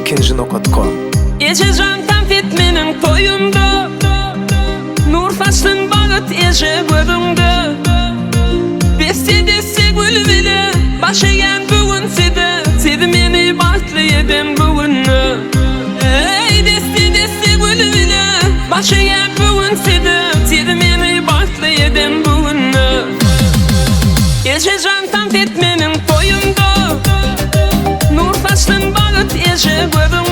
@tekinjinokotkom. Ejejan konfet menin toyumda, nur saçlın bağıt eje gözümde. Deste gül bile başayan bugün sede, sedi meni batlı yedin bugünü. Ey deste gül bile başayan bugün sede, sedi meni batlı yedin bugünü. Ejejan konfet menin toyumda, nur saçlın bağıt eje gözümde.